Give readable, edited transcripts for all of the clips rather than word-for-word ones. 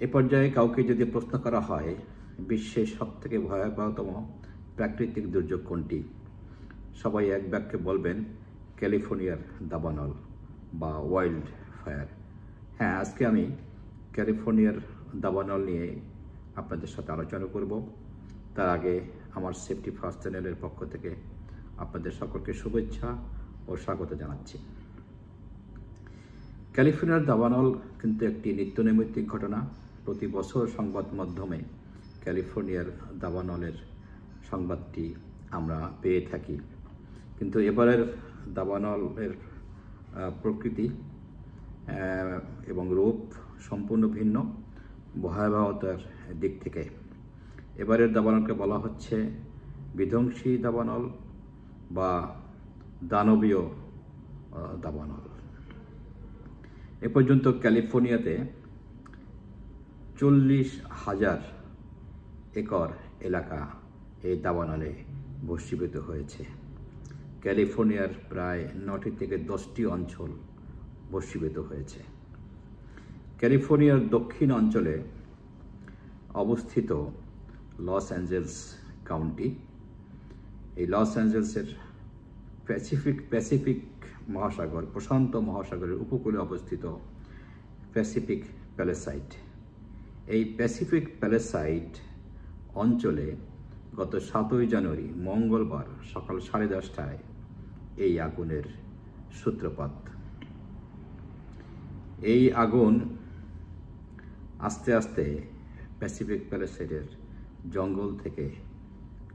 এ পর্যায়ে কাউকে যদি প্রশ্ন করা হয় বিশ্বের সবথেকে ভয়াবহতম প্রাকৃতিক দুর্যোগ কোনটি, সবাই এক বাক্যে বলবেন ক্যালিফোর্নিয়ার দাবানল বা ওয়াইল্ড ফায়ার। হ্যাঁ, আজকে আমি ক্যালিফোর্নিয়ার দাবানল নিয়ে আপনাদের সাথে আলোচনা করব। তার আগে আমার সেফটি ফার্স্ট চ্যানেলের পক্ষ থেকে আপনাদের সকলকে শুভেচ্ছা ও স্বাগত জানাচ্ছি। ক্যালিফোর্নিয়ার দাবানল কিন্তু একটি নিত্যনৈমিত্তিক ঘটনা। প্রতি বছর সংবাদ মাধ্যমে ক্যালিফোর্নিয়ার দাবানলের সংবাদটি আমরা পেয়ে থাকি, কিন্তু এবারের দাবানলের প্রকৃতি এবং রূপ সম্পূর্ণ ভিন্ন ভয়াবহতার দিক থেকে। এবারের দাবানলকে বলা হচ্ছে বিধ্বংসী দাবানল বা দানবীয় দাবানল। এ পর্যন্ত ক্যালিফোর্নিয়াতে 40,000 একর এলাকা এই দাবানলে ভস্মীভূত হয়েছে। ক্যালিফোর্নিয়ার প্রায় 9টি থেকে 10টি অঞ্চল ভস্মীভূত হয়েছে। ক্যালিফোর্নিয়ার দক্ষিণ অঞ্চলে অবস্থিত লস অ্যাঞ্জেলস কাউন্টি। এই লস অ্যাঞ্জেলসের প্যাসিফিক মহাসাগর, প্রশান্ত মহাসাগরের উপকূলে অবস্থিত প্যাসিফিক প্যালেসাইড। এই প্যাসিফিক প্যালেসাইড অঞ্চলে গত 7ই জানুয়ারি মঙ্গলবার সকাল 10:30টায় এই আগুনের সূত্রপাত। এই আগুন আস্তে আস্তে প্যাসিফিক প্যালেসাইডের জঙ্গল থেকে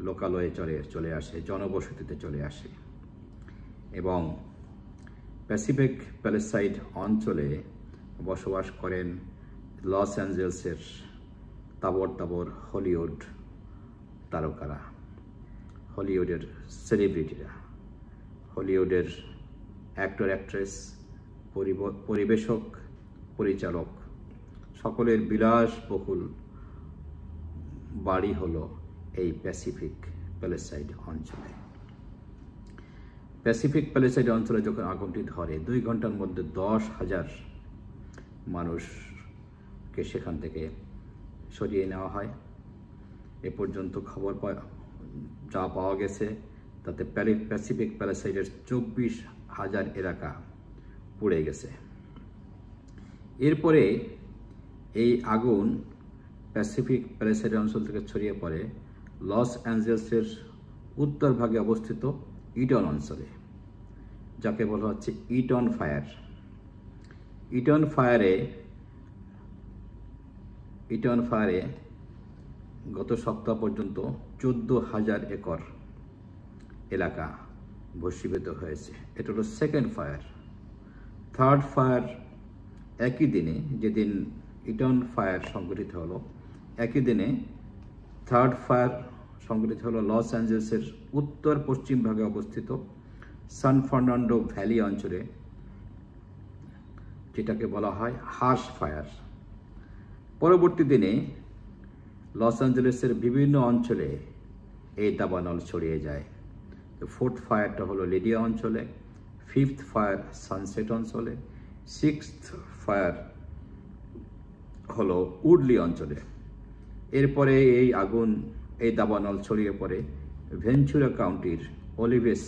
লোকালয়ে চলে আসে, জনবসতিতে চলে আসে এবং প্যাসিফিক প্যালেসাইড অঞ্চলে বসবাস করেন লস অ্যাঞ্জেলসের তাবর হলিউড তারকারা, হলিউডের সেলিব্রিটিরা, হলিউডের অ্যাক্টর অ্যাক্ট্রেস, পরিবেশক, পরিচালক, সকলের বিলাসবহুল বাড়ি হলো এই প্যাসিফিক প্যালেসাইড অঞ্চলে। প্যাসিফিক প্যালেসাইড অঞ্চলে যখন আগুনটি ধরে 2 ঘন্টার মধ্যে 10,000 মানুষকে সেখান থেকে সরিয়ে নেওয়া হয়। এ পর্যন্ত খবর যা পাওয়া গেছে তাতে প্যাসিফিক প্যালেসাইডের 24,000 এলাকা পুড়ে গেছে। এরপরে এই আগুন প্যাসিফিক প্যালেসাইড অঞ্চল থেকে ছড়িয়ে পড়ে লস অ্যাঞ্জেলসের উত্তর ভাগে অবস্থিত ইটন অঞ্চলে, যাকে বলা হচ্ছে ইটন ফায়ার। ইটন ফায়ারে গত সপ্তাহ পর্যন্ত 14,000 একর এলাকা ভস্মীভূত হয়েছে। এটা হলো সেকেন্ড ফায়ার। থার্ড ফায়ার একই দিনে, যেদিন ইটন ফায়ার সংঘটিত হলো, একই দিনে থার্ড ফায়ার সংঘটিত হলো লস অ্যাঞ্জেলসের উত্তর পশ্চিম ভাগে অবস্থিত সান ফার্নান্ডো ভ্যালি অঞ্চলে, যেটাকে বলা হয় হাশ ফায়ার। পরবর্তী দিনে লস অ্যাঞ্জেলেসের বিভিন্ন অঞ্চলে এই দাবানল ছড়িয়ে যায়। ফোর্থ ফায়ারটা হলো লিডিয়া অঞ্চলে, ফিফথ ফায়ার সানসেট অঞ্চলে, সিক্সথ ফায়ার হলো উডলি অঞ্চলে। এরপরে এই দাবানল ছড়িয়ে পড়ে ভেঞ্চুরা কাউন্টির অলিভেস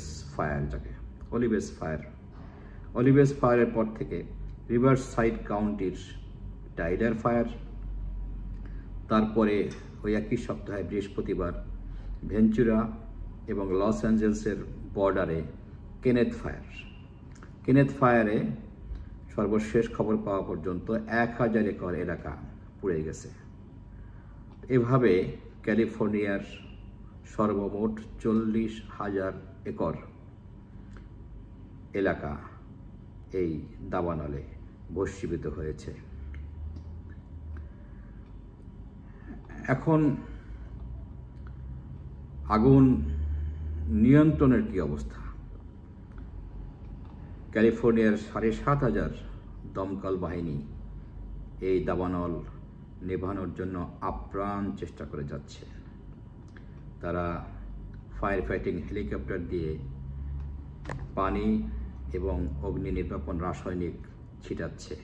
ফায়ারের পর থেকে রিভারসাইড কাউন্টির টাইডার ফায়ার। তারপরে ওই একই সপ্তাহে বৃহস্পতিবার ভেঞ্চুরা এবং লস অ্যাঞ্জেলসের বর্ডারে কেনেথ ফায়ারে সর্বশেষ খবর পাওয়া পর্যন্ত 1,000 একর এলাকা পুড়ে গেছে। এভাবে ক্যালিফোর্নিয়ার সর্বমোট 40,000 একর এলাকা এই দাবানলে ভস্মীভূত হয়েছে। এখন আগুন নিয়ন্ত্রণের কি অবস্থা? ক্যালিফোর্নিয়ার 7,500 দমকল বাহিনী এই দাবানল নেভানোর জন্য আপ্রাণ চেষ্টা করে যাচ্ছে। তারা ফায়ার ফাইটিং হেলিকপ্টার দিয়ে পানি এবং অগ্নি নির্বাপন রাসায়নিক ছিটাচ্ছে।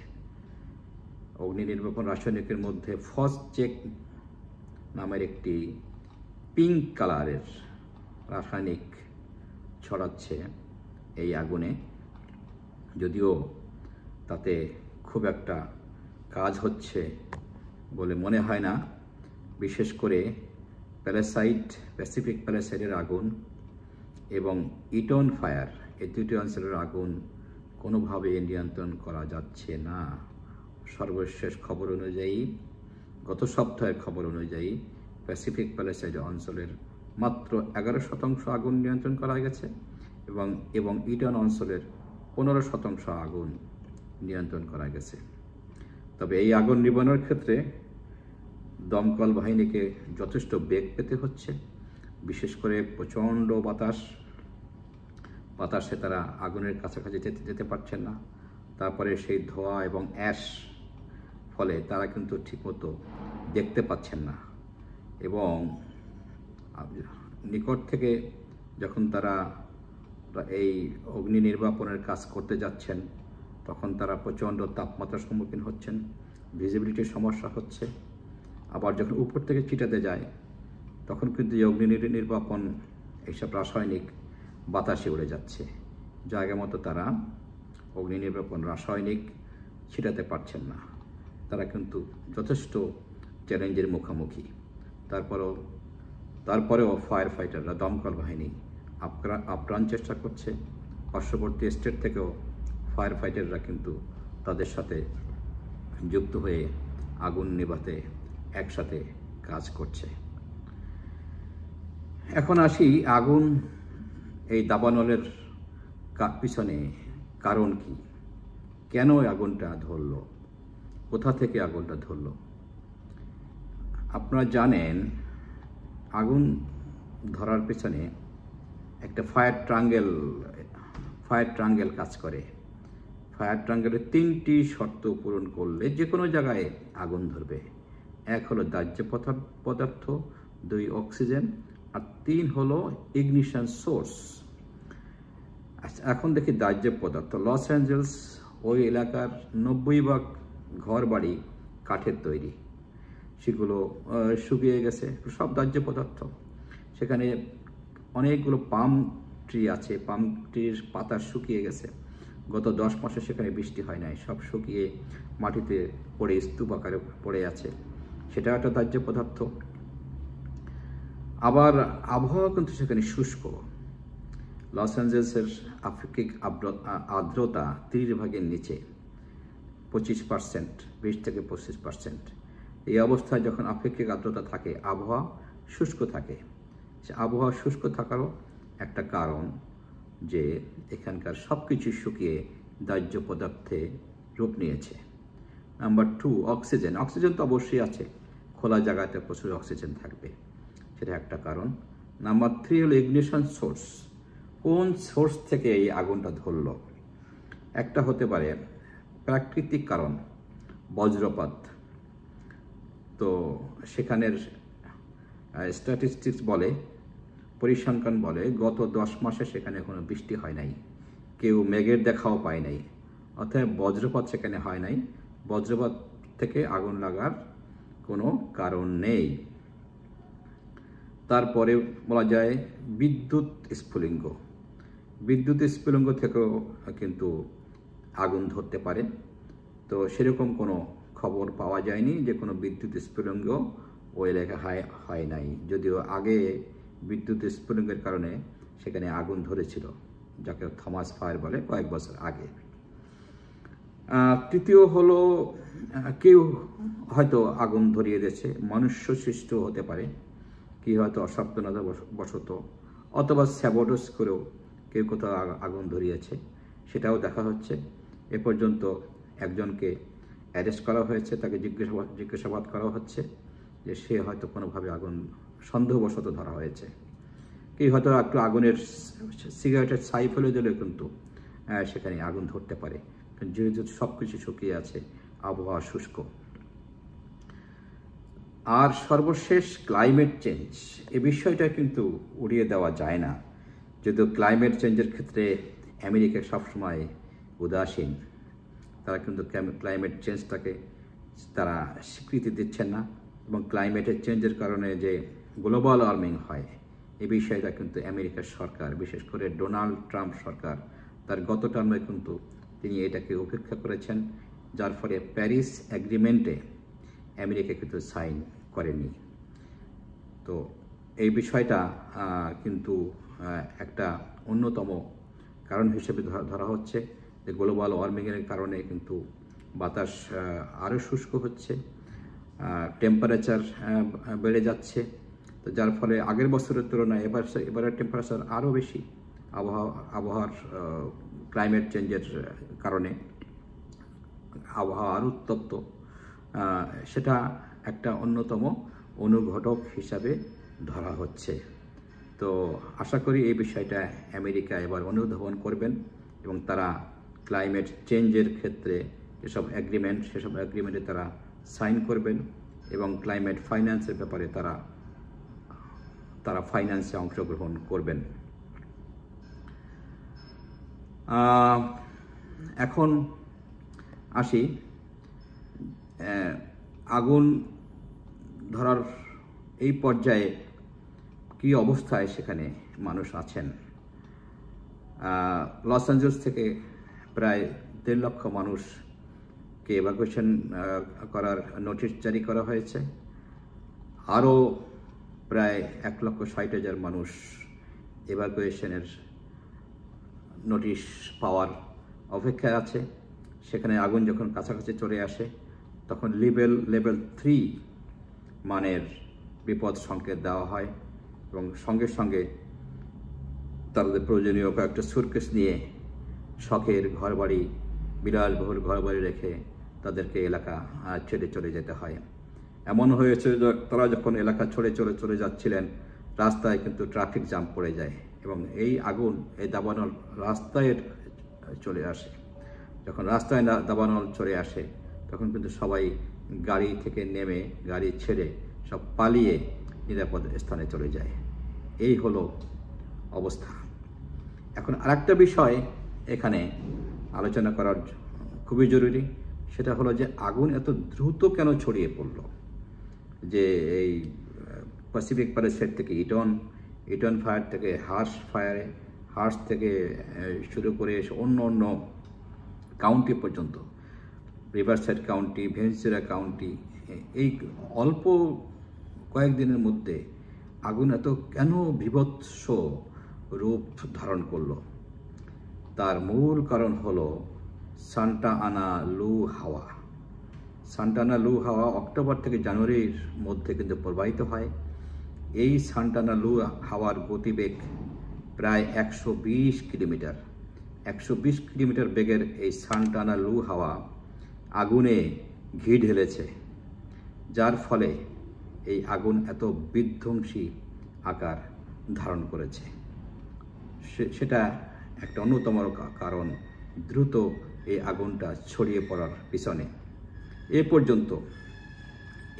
অগ্নি নির্বাপন রাসায়নিকের মধ্যে ফসচেক নামের একটি পিঙ্ক কালারের রাসায়নিক ছড়াচ্ছে এই আগুনে, যদিও তাতে খুব একটা কাজ হচ্ছে বলে মনে হয় না। বিশেষ করে প্যাসিফিক প্যালেসাইডের আগুন এবং ইটন ফায়ার, এই দুটি অঞ্চলের আগুন কোনোভাবে নিয়ন্ত্রণ করা যাচ্ছে না। সর্বশেষ খবর অনুযায়ী, গত সপ্তাহের খবর অনুযায়ী, প্যাসিফিক প্যালেসাইড অঞ্চলের মাত্র 11% আগুন নিয়ন্ত্রণ করা গেছে এবং ইটন অঞ্চলের 15% আগুন নিয়ন্ত্রণ করা গেছে। তবে এই আগুন নিবানোর ক্ষেত্রে দমকল বাহিনীকে যথেষ্ট বেগ পেতে হচ্ছে। বিশেষ করে প্রচণ্ড বাতাসে তারা আগুনের কাছাকাছি যেতে পারছেন না। তারপরে সেই ধোঁয়া এবং অ্যাশ ফলে তারা কিন্তু ঠিকমতো দেখতে পাচ্ছেন না, এবং নিকট থেকে যখন তারা এই অগ্নি নির্বাপনের কাজ করতে যাচ্ছেন তখন তারা প্রচণ্ড তাপমাত্রার সম্মুখীন হচ্ছেন, ভিজিবিলিটির সমস্যা হচ্ছে। আবার যখন উপর থেকে ছিটাতে যায় তখন কিন্তু এই অগ্নি নির্বাপন এইসব রাসায়নিক বাতাসে উড়ে যাচ্ছে, জায়গা মতো তারা অগ্নি নির্বাপন রাসায়নিক ছিটাতে পারছেন না। তারা কিন্তু যথেষ্ট চ্যালেঞ্জের মুখোমুখি। তারপরেও ফায়ার ফাইটাররা, দমকল বাহিনী আপ্রাণ চেষ্টা করছে। পার্শ্ববর্তী স্টেট থেকেও ফায়ার ফাইটাররা কিন্তু তাদের সাথে যুক্ত হয়ে আগুন নেভাতে একসাথে কাজ করছে। এখন আসি আগুন এই দাবানলের পিছনে কারণ কি, কেন আগুনটা ধরলো, কোথা থেকে আগুনটা ধরলো। আপনারা জানেন আগুন ধরার পেছনে একটা ফায়ার ট্রাঙ্গেল কাজ করে। ফায়ার ট্রাঙ্গেলের 3টি শর্ত পূরণ করলে যে কোনো জায়গায় আগুন ধরবে। 1 হলো দাহ্য পদার্থ, 2 অক্সিজেন, আর 3 হলো ইগনিশন সোর্স। আচ্ছা, এখন দেখি দাহ্য পদার্থ। লস অ্যাঞ্জেলস ওই এলাকার 90% ঘর বাড়ি কাঠের তৈরি, সেগুলো শুকিয়ে গেছে, সব দাহ্য পদার্থ। সেখানে অনেকগুলো পাম ট্রি আছে, পাম ট্রির পাতা শুকিয়ে গেছে। গত 10 মাসে সেখানে বৃষ্টি হয় নাই, সব শুকিয়ে মাটিতে পড়ে স্তূপ আকারে পড়ে আছে, সেটা একটা দাহ্য পদার্থ। আবার আবহাওয়া কিন্তু সেখানে শুষ্ক। লস অ্যাঞ্জেলসের আপেক্ষিক আর্দ্রতা 30% নিচে, 25%, 20 থেকে 25%। এই অবস্থায় যখন আপেক্ষিক আর্দ্রতা থাকে, আবহাওয়া শুষ্ক থাকে। সে আবহাওয়া শুষ্ক থাকারও একটা কারণ যে এখানকার সব কিছু শুকিয়ে দাহ্য পদার্থে রূপ নিয়েছে। Number 2, oxygen. অক্সিজেন তো অবশ্যই আছে, খোলা জায়গাতে প্রচুর অক্সিজেন থাকবে, সেটা একটা কারণ। নাম্বার 3 হলো ইগনিশন সোর্স। কোন সোর্স থেকে এই আগুনটা ধরলো? একটা হতে পারে প্রাকৃতিক কারণ, বজ্রপাত। তো সেখানের স্ট্যাটিস্টিক্স বলে, পরিসংখ্যান বলে, গত 10 মাসে সেখানে কোনো বৃষ্টি হয় নাই, কেউ মেঘের দেখাও পায় নাই, অর্থাৎ বজ্রপাত সেখানে হয় নাই। বজ্রপাত থেকে আগুন লাগার কোনো কারণ নেই। তারপরে বলা যায় বিদ্যুৎ স্ফুলিঙ্গ। বিদ্যুৎ স্ফুলিঙ্গ থেকেও কিন্তু আগুন ধরতে পারে। তো সেরকম কোনো খবর পাওয়া যায়নি যে কোনো বিদ্যুৎ স্ফুলিঙ্গ ওই এলাকায় হয় নাই, যদিও আগে বিদ্যুৎ স্ফুলিঙ্গের কারণে সেখানে আগুন ধরেছিল, যাকে থমাস ফায়ার বলে, কয়েক বছর আগে। তৃতীয় হলো কেউ হয়তো আগুন ধরিয়ে দিয়েছে, মনুষ্য সৃষ্ট হতে পারে, কি হয়তো অসাবধানতা বশত অথবা স্যাবোটাজ করেও কেউ কোথাও আগুন ধরিয়েছে, সেটাও দেখা হচ্ছে। এ পর্যন্ত একজনকে অ্যারেস্ট করা হয়েছে, তাকে জিজ্ঞাসাবাদ করা হচ্ছে যে সে হয়তো কোনোভাবে আগুন সন্দেহবশত ধরা হয়েছে। কেউ হয়তো একটু আগুনের সিগারেটের ছাই ফেলে দিলেও কিন্তু সেখানে আগুন ধরতে পারে, যেহেতু সব কিছু শুকিয়ে আছে, আবহাওয়া শুষ্ক। আর সর্বশেষ ক্লাইমেট চেঞ্জ, এই বিষয়টা কিন্তু উড়িয়ে দেওয়া যায় না। যদিও ক্লাইমেট চেঞ্জের ক্ষেত্রে আমেরিকা সবসময় উদাসীন, তারা কিন্তু ক্লাইমেট চেঞ্জটাকে তারা স্বীকৃতি দিচ্ছেন না, এবং ক্লাইমেটের চেঞ্জের কারণে যে গ্লোবাল ওয়ার্মিং হয় এই বিষয়টা কিন্তু আমেরিকার সরকার, বিশেষ করে ডোনাল্ড ট্রাম্প সরকার তার গত টার্মে কিন্তু তিনি এটাকে উপেক্ষা করেছেন, যার ফলে প্যারিস এগ্রিমেন্টে আমেরিকা কিন্তু সাইন করেনি। তো এই বিষয়টা কিন্তু একটা অন্যতম কারণ হিসেবে ধরা হচ্ছে যে গ্লোবাল ওয়ার্মিংয়ের কারণে কিন্তু বাতাস আরও শুষ্ক হচ্ছে, টেম্পারেচার বেড়ে যাচ্ছে। তো যার ফলে আগের বছরের তুলনায় এবারের টেম্পারেচার আরও বেশি, আবহাওয়ার ক্লাইমেট চেঞ্জের কারণে আবহাওয়া আরও উত্তপ্ত, সেটা একটা অন্যতম অনুঘটক হিসাবে ধরা হচ্ছে। তো আশা করি এই বিষয়টা আমেরিকা এবার অনুধাবন করবেন এবং তারা ক্লাইমেট চেঞ্জের ক্ষেত্রে যেসব এগ্রিমেন্ট সেসব এগ্রিমেন্টে তারা সাইন করবেন এবং ক্লাইমেট ফাইন্যান্সের ব্যাপারে তারা ফাইন্যান্সে অংশগ্রহণ করবেন। এখন আসি আগুন ধরার এই পর্যায়ে কি অবস্থায় সেখানে মানুষ আছেন। লস অ্যাঞ্জেলস থেকে প্রায় 1.5 লক্ষ মানুষকে এভাকুয়েশন করার নোটিশ জারি করা হয়েছে। আরও প্রায় 1,60,000 মানুষ এভাকুয়েশনের নোটিশ পাওয়ার অপেক্ষায় আছে। সেখানে আগুন যখন কাছাকাছি চলে আসে তখন লেভেল 3 মানের বিপদ সংকেত দেওয়া হয় এবং সঙ্গে সঙ্গে তাদের প্রয়োজনীয় কয়েকটা সুটকেস নিয়ে শখের ঘরবাড়ি, বিলাসবহুল ঘরবাড়ি রেখে তাদেরকে এলাকা ছেড়ে চলে যেতে হয়। এমন হয়েছে যে তারা যখন এলাকা চলে যাচ্ছিলেন রাস্তায় কিন্তু ট্রাফিক জ্যাম পড়ে যায় এবং এই আগুন এই দাবানল রাস্তায় চলে আসে। যখন রাস্তায় দাবানল চলে আসে তখন কিন্তু সবাই গাড়ি থেকে নেমে গাড়ি ছেড়ে সব পালিয়ে নিরাপদ স্থানে চলে যায়। এই হলো অবস্থা। এখন আরেকটা বিষয় এখানে আলোচনা করার খুবই জরুরি, সেটা হলো যে আগুন এত দ্রুত কেন ছড়িয়ে পড়ল। যে এই প্যাসিফিক প্যালেসাইড থেকে ইটন ফায়ার থেকে হার্স থেকে শুরু করে অন্য কাউন্টি পর্যন্ত, রিভারসাইড কাউন্টি, ভেনিজুয়েলা কাউন্টি, এই অল্প কয়েকদিনের মধ্যে আগুন এত কেন বীভৎস রূপ ধারণ করলো। তার মূল কারণ হলো সান্টা আনা লু হাওয়া। সান্টা আনা লু হাওয়া অক্টোবর থেকে জানুয়ারির মধ্যে কিন্তু প্রবাহিত হয়। এই সান্টা আনা লু হাওয়ার গতিবেগ প্রায় 120 কিলোমিটার। 120 কিলোমিটার বেগের এই সান্টা আনা লু হাওয়া আগুনে ঘি ঢেলেছে, যার ফলে এই আগুন এত বিধ্বংসী আকার ধারণ করেছে। সেটা একটা অন্যতম কারণ দ্রুত এই আগুনটা ছড়িয়ে পড়ার পিছনে। এ পর্যন্ত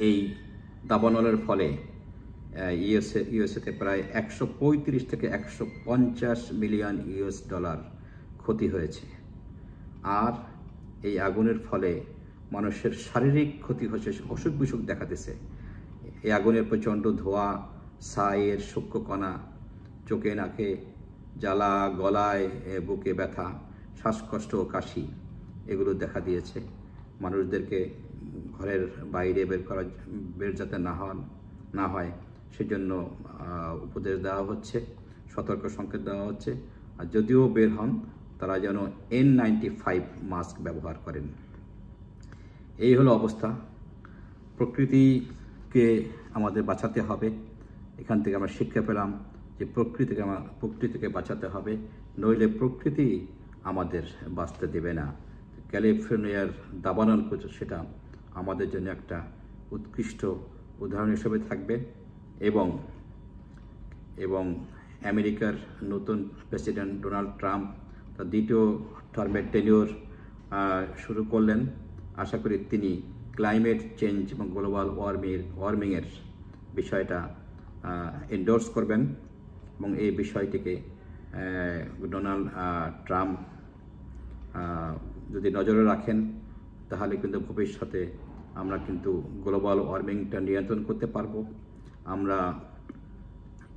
এই দাবানলের ফলে ইউএসএতে প্রায় 135 থেকে 150 মিলিয়ন ইউএস ডলার ক্ষতি হয়েছে। আর এই আগুনের ফলে মানুষের শারীরিক ক্ষতি হচ্ছে, অসুখ বিসুখ দেখা দিছে। এই আগুনের প্রচণ্ড ধোঁয়া, ছাইয়ের সূক্ষ্মকণা, চোখে নাকে জ্বালা, গলায় বুকে ব্যথা, শ্বাসকষ্ট ও কাশি এগুলো দেখা দিয়েছে। মানুষদেরকে ঘরের বাইরে বের যাতে না হয় সেজন্য উপদেশ দেওয়া হচ্ছে, সতর্ক সংকেত দেওয়া হচ্ছে। আর যদিও বের হন তারা যেন N95 মাস্ক ব্যবহার করেন। এই হলো অবস্থা। প্রকৃতিকে আমাদের বাঁচাতে হবে। এখান থেকে আমরা শিক্ষা পেলাম যে প্রকৃতিকে বাঁচাতে হবে, নইলে প্রকৃতি আমাদের বাঁচতে দেবে না। ক্যালিফোর্নিয়ার দাবানল সেটা আমাদের জন্য একটা উৎকৃষ্ট উদাহরণ হিসেবে থাকবে এবং আমেরিকার নতুন প্রেসিডেন্ট ডোনাল্ড ট্রাম্প তার 2য় টার্মের টেনিওর শুরু করলেন। আশা করি তিনি ক্লাইমেট চেঞ্জ এবং গ্লোবাল ওয়ার্মিংয়ের বিষয়টা এন্ডোর্স করবেন এবং এই বিষয়টিকে ডোনাল্ড ট্রাম্প যদি নজরে রাখেন তাহলে কিন্তু ভবিষ্যতে আমরা কিন্তু গ্লোবাল ওয়ার্মিংটা নিয়ন্ত্রণ করতে পারবো, আমরা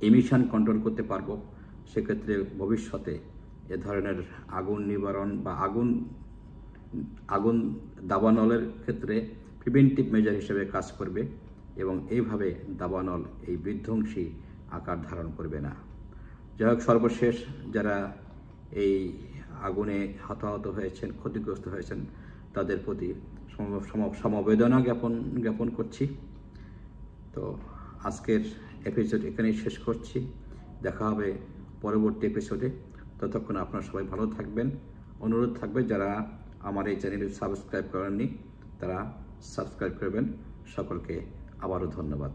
এমিশন কন্ট্রোল করতে পারবো। সেক্ষেত্রে ভবিষ্যতে এ ধরনের আগুন নিবারণ বা আগুন দাবানলের ক্ষেত্রে প্রিভেন্টিভ মেজার হিসেবে কাজ করবে এবং এইভাবে দাবানল এই বিধ্বংসী আকার ধারণ করবে না। যাই হোক, সর্বশেষ যারা এই আগুনে হতাহত হয়েছেন, ক্ষতিগ্রস্ত হয়েছেন, তাদের প্রতি সমবেদনা জ্ঞাপন করছি। তো আজকের এপিসোড এখানেই শেষ করছি। দেখা হবে পরবর্তী এপিসোডে। ততক্ষণ আপনারা সবাই ভালো থাকবেন। অনুরোধ থাকবে যারা আমার এই চ্যানেলে সাবস্ক্রাইব করেননি তারা সাবস্ক্রাইব করবেন। সকলকে আবারও ধন্যবাদ।